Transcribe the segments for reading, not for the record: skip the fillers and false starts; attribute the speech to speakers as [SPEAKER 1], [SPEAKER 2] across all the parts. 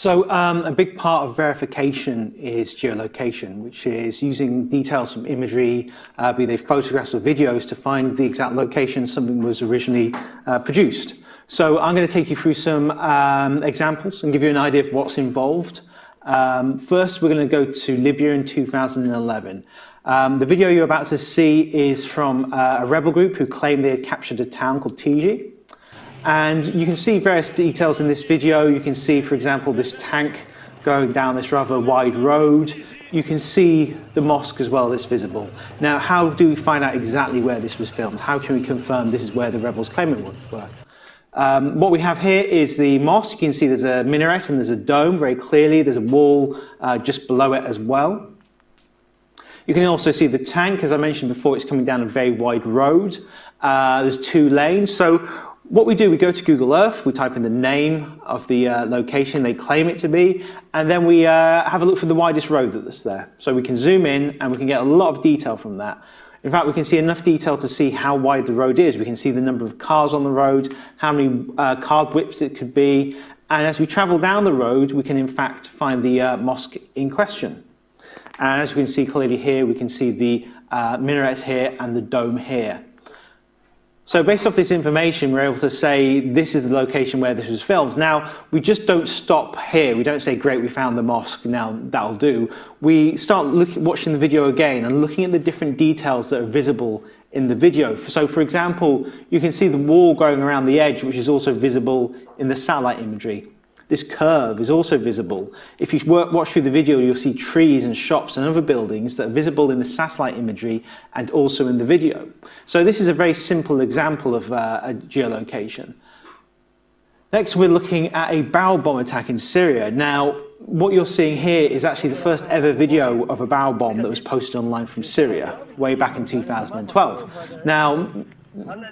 [SPEAKER 1] So a big part of verification is geolocation, which is using details from imagery, be they photographs or videos, to find the exact location something was originally produced. So I'm going to take you through some examples and give you an idea of what's involved. First, we're going to go to Libya in 2011. The video you're about to see is from a rebel group who claimed they had captured a town called Tiji. And you can see various details in this video. You can see, for example, this tank going down this rather wide road. You can see the mosque as well that's visible. Now, how do we find out exactly where this was filmed? How can we confirm this is where the rebels claim it were? What we have here is the mosque. You can see there's a minaret and there's a dome very clearly. There's a wall just below it as well. You can also see the tank. As I mentioned before, it's coming down a very wide road. There's 2 lanes. So what we do, we go to Google Earth, we type in the name of the location they claim it to be, and then we have a look for the widest road that's there. So we can zoom in and we can get a lot of detail from that. In fact, we can see enough detail to see how wide the road is. We can see the number of cars on the road, how many car widths it could be, and as we travel down the road, we can in fact find the mosque in question. And as we can see clearly here, we can see the minarets here and the dome here. So based off this information, we're able to say this is the location where this was filmed. Now, we just don't stop here. We don't say, great, we found the mosque, now that'll do. We start watching the video again and looking at the different details that are visible in the video. So for example, you can see the wall going around the edge, which is also visible in the satellite imagery. This curve is also visible. If you watch through the video, you'll see trees and shops and other buildings that are visible in the satellite imagery and also in the video. So this is a very simple example of a geolocation. Next, we're looking at a barrel bomb attack in Syria. Now, what you're seeing here is actually the first ever video of a barrel bomb that was posted online from Syria, way back in 2012. Now,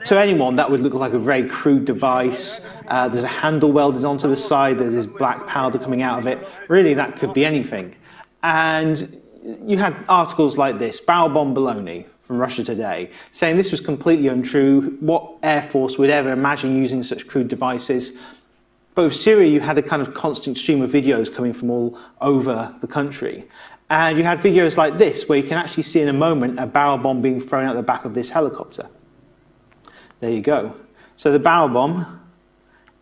[SPEAKER 1] to anyone, that would look like a very crude device. There's a handle welded onto the side, there's this black powder coming out of it. Really, that could be anything. And you had articles like this, Barrel Bomb Baloney from Russia Today, saying this was completely untrue. What Air Force would ever imagine using such crude devices? But with Syria, you had a kind of constant stream of videos coming from all over the country. And you had videos like this, where you can actually see in a moment a barrel bomb being thrown out the back of this helicopter. There you go. So the barrel bomb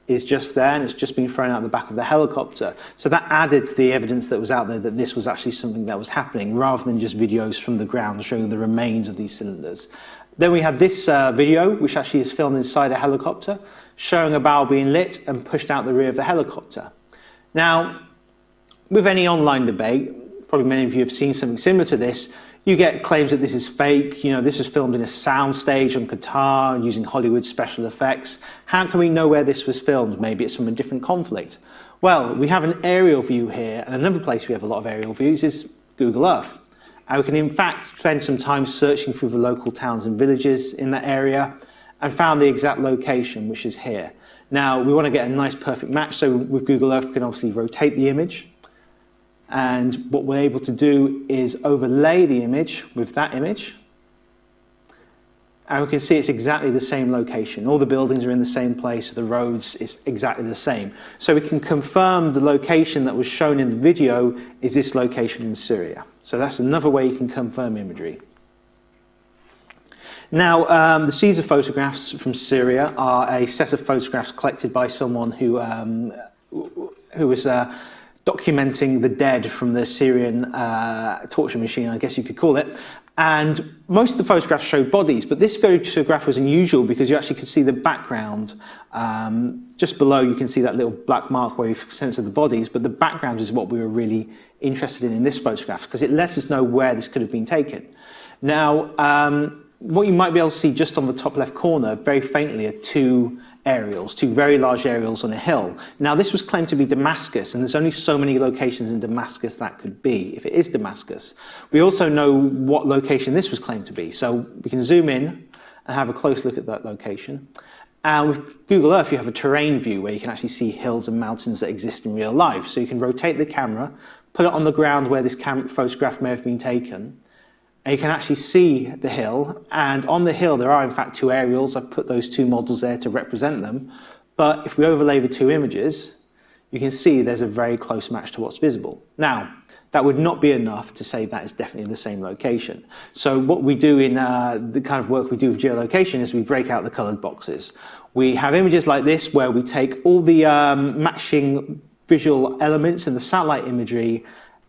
[SPEAKER 1] is just there and it's just been thrown out the back of the helicopter. So that added to the evidence that was out there that this was actually something that was happening, rather than just videos from the ground showing the remains of these cylinders. Then we had this video, which actually is filmed inside a helicopter, showing a barrel being lit and pushed out the rear of the helicopter. Now, with any online debate, probably many of you have seen something similar to this, you get claims that this is fake, this was filmed in a soundstage on Qatar using Hollywood special effects. How can we know where this was filmed? Maybe it's from a different conflict. Well, we have an aerial view here, and another place we have a lot of aerial views is Google Earth. And we can in fact spend some time searching through the local towns and villages in that area and found the exact location, which is here. Now, we want to get a nice perfect match, so with Google Earth we can obviously rotate the image. And what we're able to do is overlay the image with that image. And we can see it's exactly the same location. All the buildings are in the same place, the roads is exactly the same. So we can confirm the location that was shown in the video is this location in Syria. So that's another way you can confirm imagery. Now, the Caesar photographs from Syria are a set of photographs collected by someone who was documenting the dead from the Syrian torture machine, I guess you could call it. And most of the photographs showed bodies, but this photograph was unusual because you actually could see the background. Just below, you can see that little black mark where we've censored the bodies, but the background is what we were really interested in this photograph, because it lets us know where this could have been taken. Now, what you might be able to see just on the top left corner, very faintly, are 2 aerials, 2 very large aerials on a hill. Now, this was claimed to be Damascus, and there's only so many locations in Damascus that could be, if it is Damascus. We also know what location this was claimed to be, so we can zoom in and have a close look at that location. And with Google Earth, you have a terrain view where you can actually see hills and mountains that exist in real life. So you can rotate the camera, put it on the ground where this photograph may have been taken, and you can actually see the hill, and on the hill there are in fact 2 aerials. I've put those 2 models there to represent them, but if we overlay the 2 images, you can see there's a very close match to what's visible. Now, that would not be enough to say that is definitely the same location. So what we do in the kind of work we do with geolocation is we break out the colored boxes. We have images like this where we take all the matching visual elements in the satellite imagery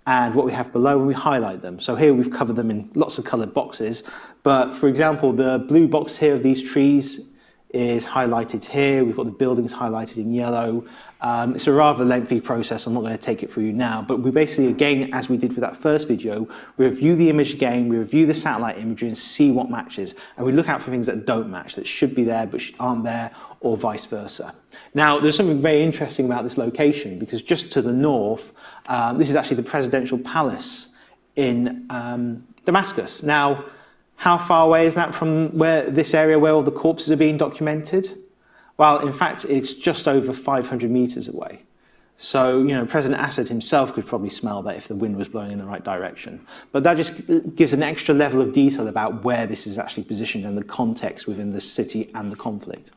[SPEAKER 1] and what we have below, and we highlight them. So here we've covered them in lots of colored boxes. But for example, the blue box here of these trees is highlighted here. We've got the buildings highlighted in yellow. It's a rather lengthy process. I'm not going to take it for you now, but we basically, again, as we did with that first video, we review the image again, we review the satellite imagery and see what matches. And we look out for things that don't match, that should be there but aren't there, or vice versa. Now, there's something very interesting about this location, because just to the north, this is actually the presidential palace in Damascus. Now, how far away is that from where this area where all the corpses are being documented? Well, in fact, it's just over 500 meters away. So, you know, President Assad himself could probably smell that if the wind was blowing in the right direction. But that just gives an extra level of detail about where this is actually positioned and the context within the city and the conflict.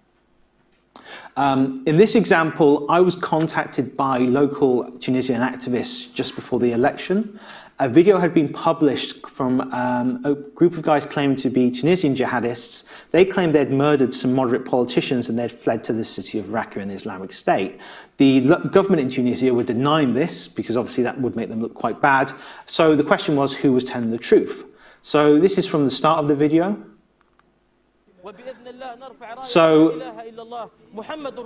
[SPEAKER 1] In this example, I was contacted by local Tunisian activists just before the election. A video had been published from a group of guys claiming to be Tunisian jihadists. They claimed they'd murdered some moderate politicians and they'd fled to the city of Raqqa in the Islamic State. The government in Tunisia were denying this because obviously that would make them look quite bad. So the question was, who was telling the truth? So this is from the start of the video. So,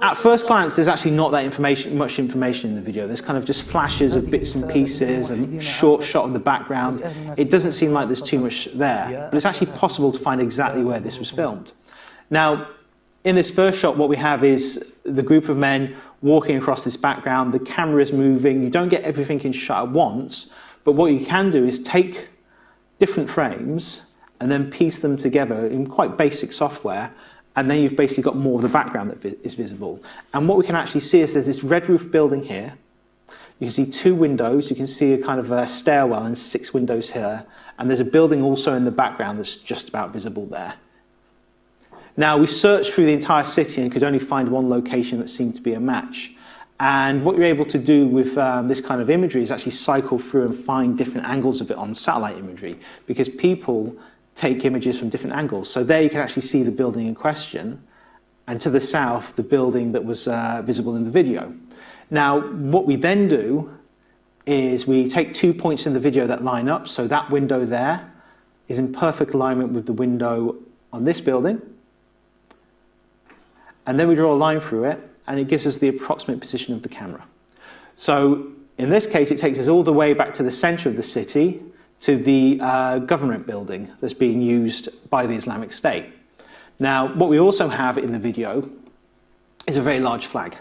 [SPEAKER 1] at first glance, there's actually not that much information in the video. There's kind of just flashes of bits and pieces, a short shot of the background. It doesn't seem like there's too much there, but it's actually possible to find exactly where this was filmed. Now, in this first shot, what we have is the group of men walking across this background. The camera is moving. You don't get everything in shot at once, but what you can do is take different frames and then piece them together in quite basic software, and then you've basically got more of the background that is visible. And what we can actually see is there's this red roof building here. You can see 2 windows. You can see a kind of a stairwell and 6 windows here. And there's a building also in the background that's just about visible there. Now, we searched through the entire city and could only find one location that seemed to be a match. And what you're able to do with this kind of imagery is actually cycle through and find different angles of it on satellite imagery, because people take images from different angles. So there you can actually see the building in question, and to the south, the building that was visible in the video. Now, what we then do is we take 2 points in the video that line up. So that window there is in perfect alignment with the window on this building. And then we draw a line through it, and it gives us the approximate position of the camera. So in this case, it takes us all the way back to the center of the city, to the government building that's being used by the Islamic State. Now, what we also have in the video is a very large flag.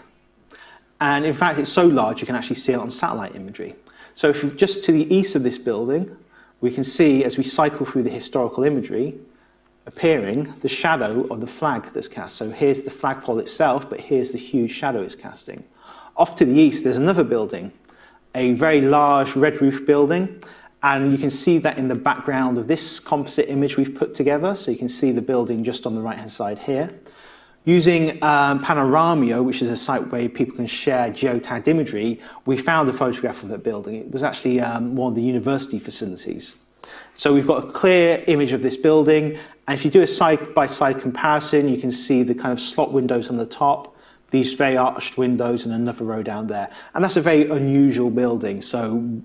[SPEAKER 1] And in fact, it's so large you can actually see it on satellite imagery. So if you're just to the east of this building, we can see, as we cycle through the historical imagery, appearing the shadow of the flag that's cast. So here's the flagpole itself, but here's the huge shadow it's casting. Off to the east, there's another building, a very large red roof building. And you can see that in the background of this composite image we've put together. So you can see the building just on the right-hand side here. Using Panoramio, which is a site where people can share geotagged imagery, we found a photograph of that building. It was actually one of the university facilities. So we've got a clear image of this building. And if you do a side-by-side comparison, you can see the kind of slot windows on the top, these very arched windows, and another row down there. And that's a very unusual building. So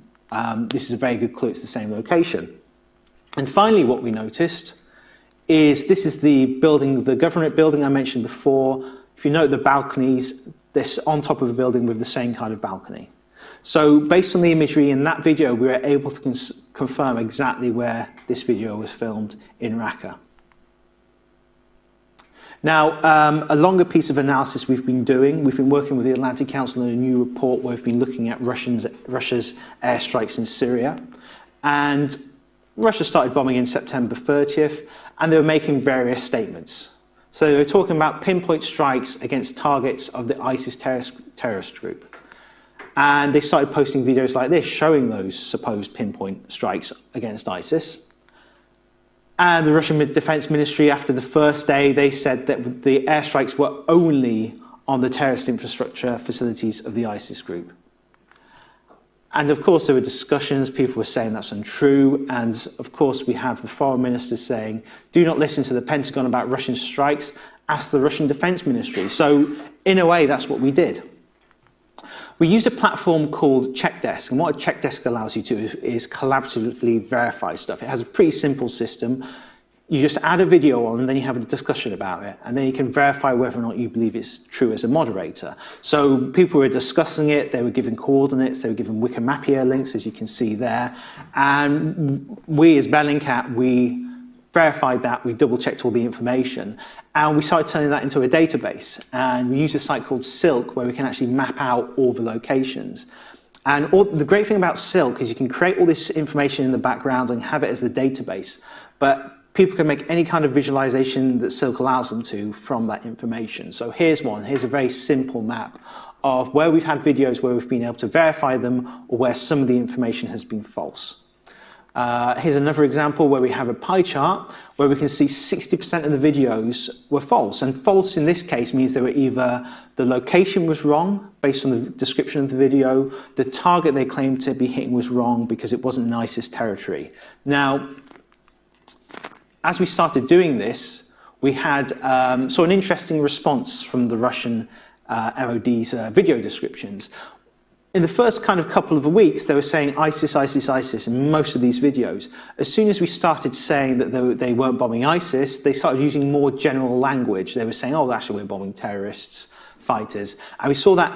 [SPEAKER 1] this is a very good clue it's the same location. And finally, what we noticed is this is the building, the government building I mentioned before. If you note the balconies, this on top of a building with the same kind of balcony. So based on the imagery in that video, we were able to confirm exactly where this video was filmed in Raqqa. Now, a longer piece of analysis we've been doing, we've been working with the Atlantic Council on a new report where we've been looking at Russia's airstrikes in Syria. And Russia started bombing in September 30th, and they were making various statements. So they were talking about pinpoint strikes against targets of the ISIS terrorist group. And they started posting videos like this, showing those supposed pinpoint strikes against ISIS. And the Russian Defense Ministry, after the first day, they said that the airstrikes were only on the terrorist infrastructure facilities of the ISIS group. And of course, there were discussions, people were saying that's untrue, and of course we have the foreign minister saying, do not listen to the Pentagon about Russian strikes, ask the Russian Defense Ministry. So in a way, that's what we did. We used a platform called CheckDesk, and what a CheckDesk allows you to do is collaboratively verify stuff. It has a pretty simple system. You just add a video on, and then you have a discussion about it, and then you can verify whether or not you believe it's true as a moderator. So people were discussing it, they were given coordinates, they were given Wikimapia links, as you can see there, and we as Bellingcat, we verified that, we double-checked all the information, and we started turning that into a database. And we use a site called Silk, where we can actually map out all the locations. And the great thing about Silk is you can create all this information in the background and have it as the database, but people can make any kind of visualization that Silk allows them to from that information. So here's one. Here's a very simple map of where we've had videos where we've been able to verify them or where some of the information has been false. Here's another example where we have a pie chart where we can see 60% of the videos were false. And false in this case means they were either the location was wrong based on the description of the video, the target they claimed to be hitting was wrong because it wasn't in ISIS territory. Now, as we started doing this, we had saw an interesting response from the Russian MOD's video descriptions. In the first kind of couple of weeks, they were saying ISIS, ISIS, ISIS in most of these videos. As soon as we started saying that they weren't bombing ISIS, they started using more general language. They were saying, oh, actually, we're bombing terrorists, fighters. And we saw that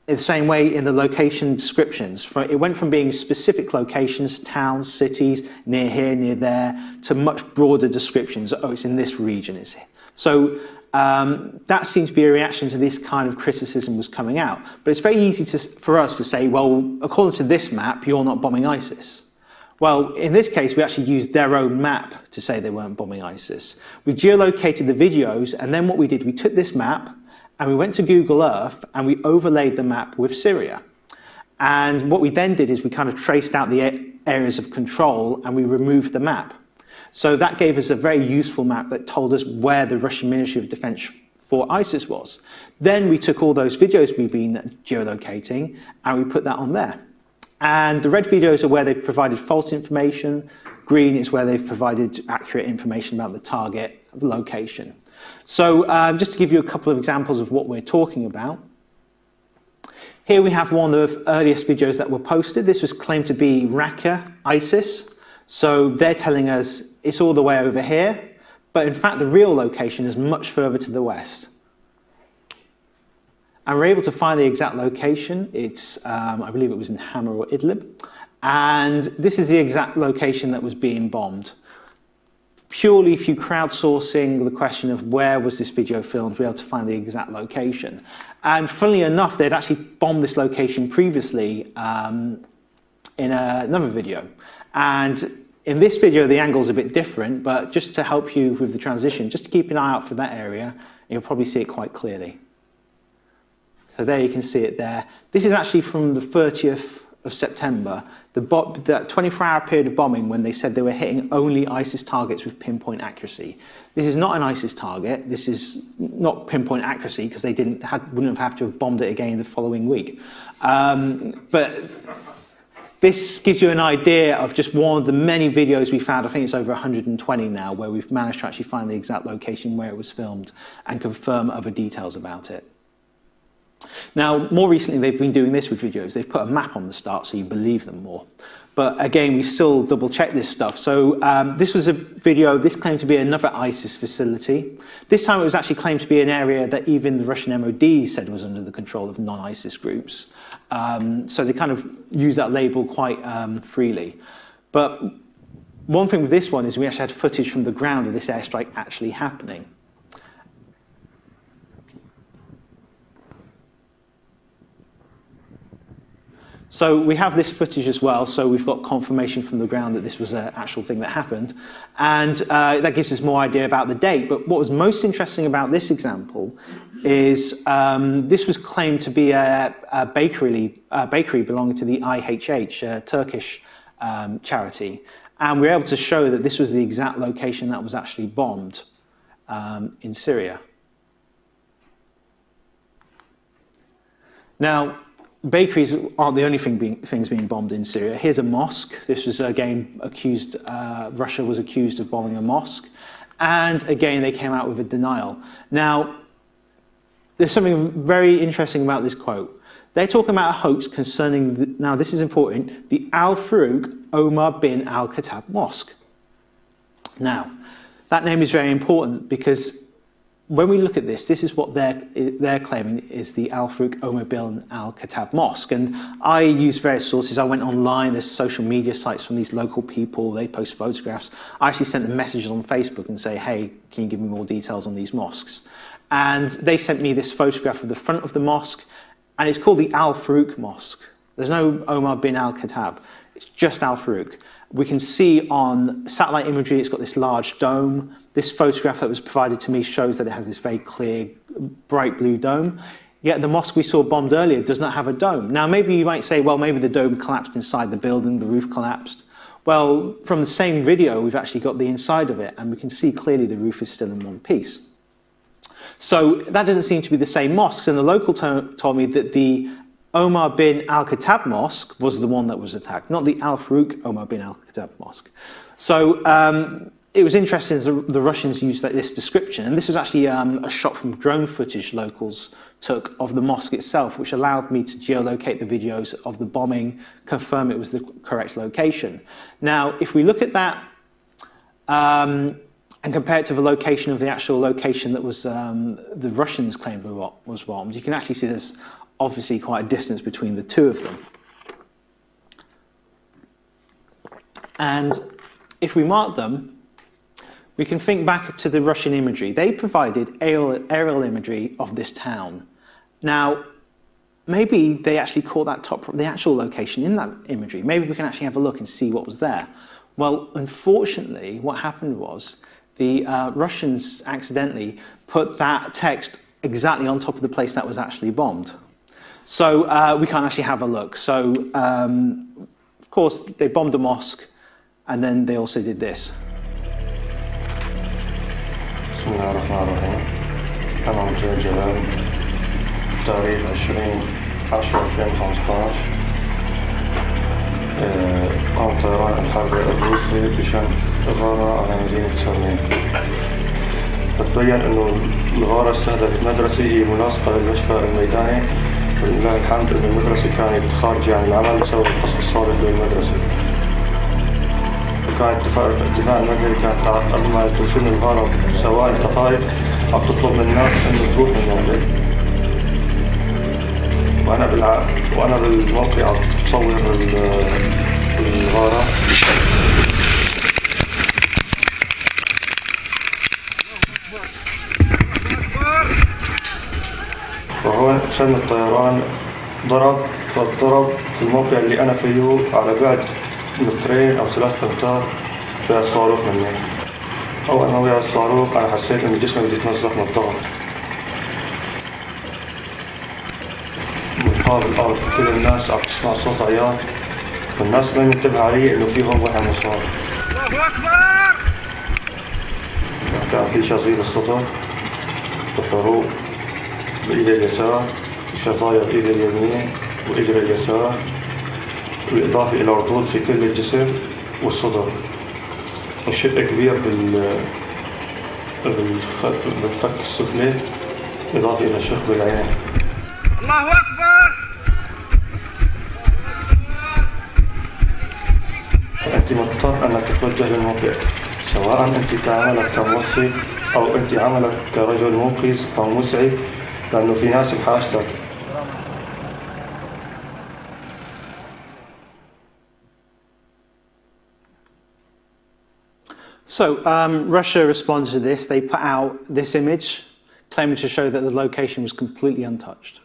[SPEAKER 1] in the same way in the location descriptions. It went from being specific locations, towns, cities, near here, near there, to much broader descriptions. Oh, it's in this region. It's here. So that seems to be a reaction to this kind of criticism was coming out. But it's very easy for us to say, well, according to this map, you're not bombing ISIS. Well, in this case, we actually used their own map to say they weren't bombing ISIS. We geolocated the videos, and then what we did, we took this map, and we went to Google Earth, and we overlaid the map with Syria. And what we then did is we kind of traced out the areas of control, and we removed the map. So that gave us a very useful map that told us where the Russian Ministry of Defense for ISIS was. Then we took all those videos we've been geolocating and we put that on there. And the red videos are where they've provided false information. Green is where they've provided accurate information about the target location. So just to give you a couple of examples of what we're talking about. Here we have one of the earliest videos that were posted. This was claimed to be Raqqa, ISIS. So they're telling us it's all the way over here, but in fact the real location is much further to the west. And we're able to find the exact location. It's, I believe it was in Hama or Idlib. And this is the exact location that was being bombed. Purely through crowdsourcing the question of where was this video filmed, we were able to find the exact location. And funnily enough, they'd actually bombed this location previously in another video. And in this video, the angle's a bit different, but just to help you with the transition, just to keep an eye out for that area, and you'll probably see it quite clearly. So there you can see it there. This is actually from the 30th of September, the 24-hour period of bombing when they said they were hitting only ISIS targets with pinpoint accuracy. This is not an ISIS target. This is not pinpoint accuracy because they wouldn't have to have bombed it again the following week. But this gives you an idea of just one of the many videos we found. I think it's over 120 now, where we've managed to actually find the exact location where it was filmed and confirm other details about it. Now, more recently, they've been doing this with videos. They've put a map on the start so you believe them more. But again, we still double check this stuff. So this was a video, this claimed to be another ISIS facility. This time it was actually claimed to be an area that even the Russian MOD said was under the control of non-ISIS groups. So they kind of use that label quite freely. But one thing with this one is we actually had footage from the ground of this airstrike actually happening. So we have this footage as well, so we've got confirmation from the ground that this was an actual thing that happened. And that gives us more idea about the date. But what was most interesting about this example is this was claimed to be a bakery belonging to the IHH, a Turkish charity. And we were able to show that this was the exact location that was actually bombed in Syria. Now, bakeries aren't the only things being bombed in Syria. Here's a mosque. This was again accused, Russia was accused of bombing a mosque. And again, they came out with a denial. Now, there's something very interesting about this quote. They're talking about a hoax concerning, now this is important, the Al-Farouq Omar bin Al-Khattab Mosque. Now, that name is very important because when we look at this, this is what they're claiming is the Al-Farouq Omar bin Al-Khattab Mosque. And I used various sources. I went online, there's social media sites from these local people, they post photographs. I actually sent them messages on Facebook and say, hey, can you give me more details on these mosques? And they sent me this photograph of the front of the mosque, and it's called the Al-Farouq Mosque. There's no Omar bin Al-Khattab, it's just Al-Farouq. We can see on satellite imagery, it's got this large dome. This photograph that was provided to me shows that it has this very clear, bright blue dome. Yet the mosque we saw bombed earlier does not have a dome. Now, maybe you might say, well, maybe the dome collapsed inside the building, the roof collapsed. Well, from the same video, we've actually got the inside of it, and we can see clearly the roof is still in one piece. So that doesn't seem to be the same mosques, and the local told me that the Omar bin Al-Khattab Mosque was the one that was attacked, not the Al-Farouq Omar bin Al-Khattab Mosque. So it was interesting as the Russians used this description, and this was actually a shot from drone footage locals took of the mosque itself, which allowed me to geolocate the videos of the bombing, confirm it was the correct location. Now, if we look at that and compare it to the location of the actual location that was the Russians claimed was bombed, you can actually see there's obviously quite a distance between the two of them. And if we mark them, we can think back to the Russian imagery. They provided aerial imagery of this town. Now, maybe they actually caught the actual location in that imagery. Maybe we can actually have a look and see what was there. Well, unfortunately, what happened was the Russians accidentally put that text exactly on top of the place that was actually bombed. So we can't actually have a look. So, of course, they bombed a mosque, and then they also did this.
[SPEAKER 2] بسم الله الرحمن الرحيم. أنا منتهى جلال. تاريخ 20/10/2015. قام طيران الحرب الروسي بشن غارة على مدينة سرمين. فتبين أنه الغارة استهدفت مدرسة هي ملاصقة للمشفى الميداني. ولله الحمد أن المدرسة كانت خارجة عن العمل بسبب القصف الصارخ للمدرسة. وكان الدفاع المدني كانت قبل ما تنشن الغارة بثواني دقائق عم تطلب من الناس إنه تروح من الموقع. وأنا بالموقع عم بصور الغارة. فهون شن الطيران ضرب في الموقع اللي أنا فيه على بعد مترين أو 3 أمتار ويا الصاروخ مني. أول ما وقع الصاروخ أنا حسيت إن جسمي بده يتمزق من الضغط. مقابل الأرض كل الناس عم تسمع صوت عياط والناس ما منتبه علي إنه في هون واحد مصاب. الله أكبر! كان في شظير السطر وحروق بإيدي اليسار وشظايا بإيدي اليمين وإجري اليسار، بالإضافة إلى ردود في كل الجسم والصدر وشق كبير بالفك السفلي، إضافة إلى شق بالعين. الله أكبر! أنت مضطر أنك تتوجه للموقع، سواء أنت كعملك كموصي أو أنت عملك كرجل منقذ أو مسعف، لأنه في ناس بحاجتك.
[SPEAKER 1] So Russia responded to this. They put out this image, claiming to show that the location was completely untouched.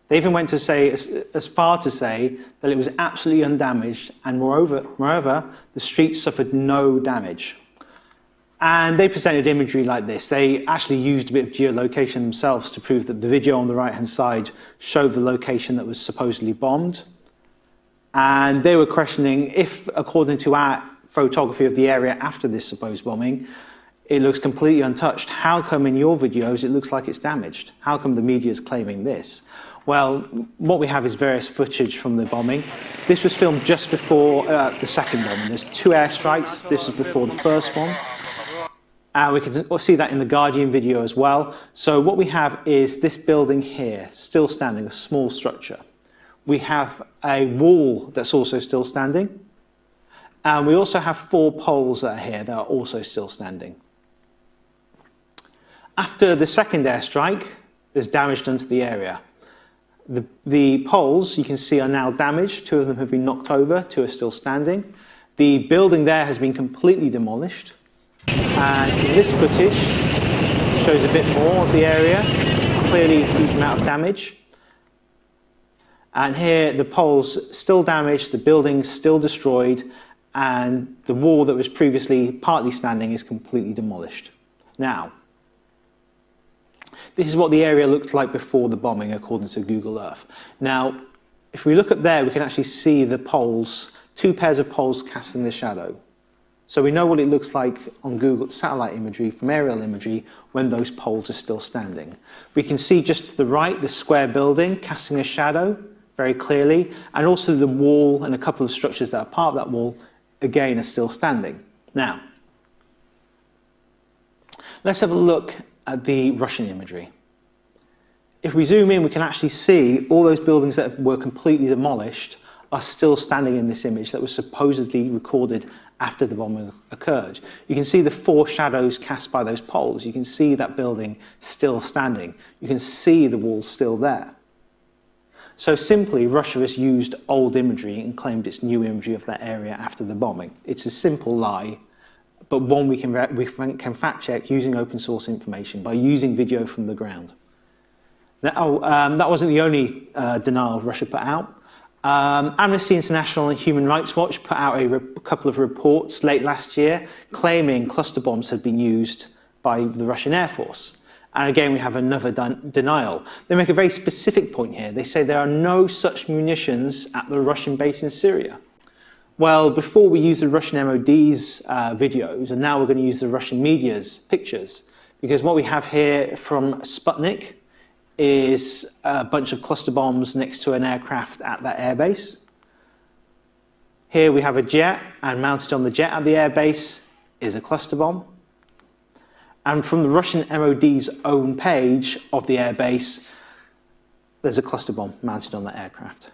[SPEAKER 1] They even went to say, as far to say that it was absolutely undamaged, and moreover, the streets suffered no damage. And they presented imagery like this. They actually used a bit of geolocation themselves to prove that the video on the right-hand side showed the location that was supposedly bombed. And they were questioning if, according to our photography of the area after this supposed bombing, it looks completely untouched. How come in your videos it looks like it's damaged? How come the media is claiming this? Well, what we have is various footage from the bombing. This was filmed just before the second bombing. There's 2 airstrikes. This was before the first one. We can see that in the Guardian video as well. So what we have is this building here, still standing, a small structure. We have a wall that's also still standing. And we also have 4 poles that are here that are also still standing. After the second airstrike, there's damage done to the area. The poles, you can see, are now damaged. 2 of them have been knocked over, 2 are still standing. The building there has been completely demolished. And this footage shows a bit more of the area, clearly a huge amount of damage. And here the poles still damaged, the building's still destroyed, and the wall that was previously partly standing is completely demolished. Now, this is what the area looked like before the bombing, according to Google Earth. Now, if we look up there, we can actually see the poles, 2 pairs of poles casting the shadow. So we know what it looks like on Google satellite imagery, from aerial imagery, when those poles are still standing. We can see just to the right, the square building casting a shadow very clearly, and also the wall and a couple of structures that are part of that wall, again, are still standing. Now, let's have a look at the Russian imagery. If we zoom in, we can actually see all those buildings that were completely demolished are still standing in this image that was supposedly recorded after the bombing occurred. You can see the 4 shadows cast by those poles. You can see that building still standing. You can see the walls still there. So simply, Russia has used old imagery and claimed it's new imagery of that area after the bombing. It's a simple lie, but one we can fact check using open source information by using video from the ground. Now, that wasn't the only denial Russia put out. Amnesty International and Human Rights Watch put out a couple of reports late last year claiming cluster bombs had been used by the Russian Air Force. And again, we have another denial. They make a very specific point here. They say there are no such munitions at the Russian base in Syria. Well, before we use the Russian MOD's videos, and now we're going to use the Russian media's pictures, because what we have here from Sputnik is a bunch of cluster bombs next to an aircraft at that airbase. Here we have a jet, and mounted on the jet at the airbase is a cluster bomb. And from the Russian MOD's own page of the airbase, there's a cluster bomb mounted on that aircraft.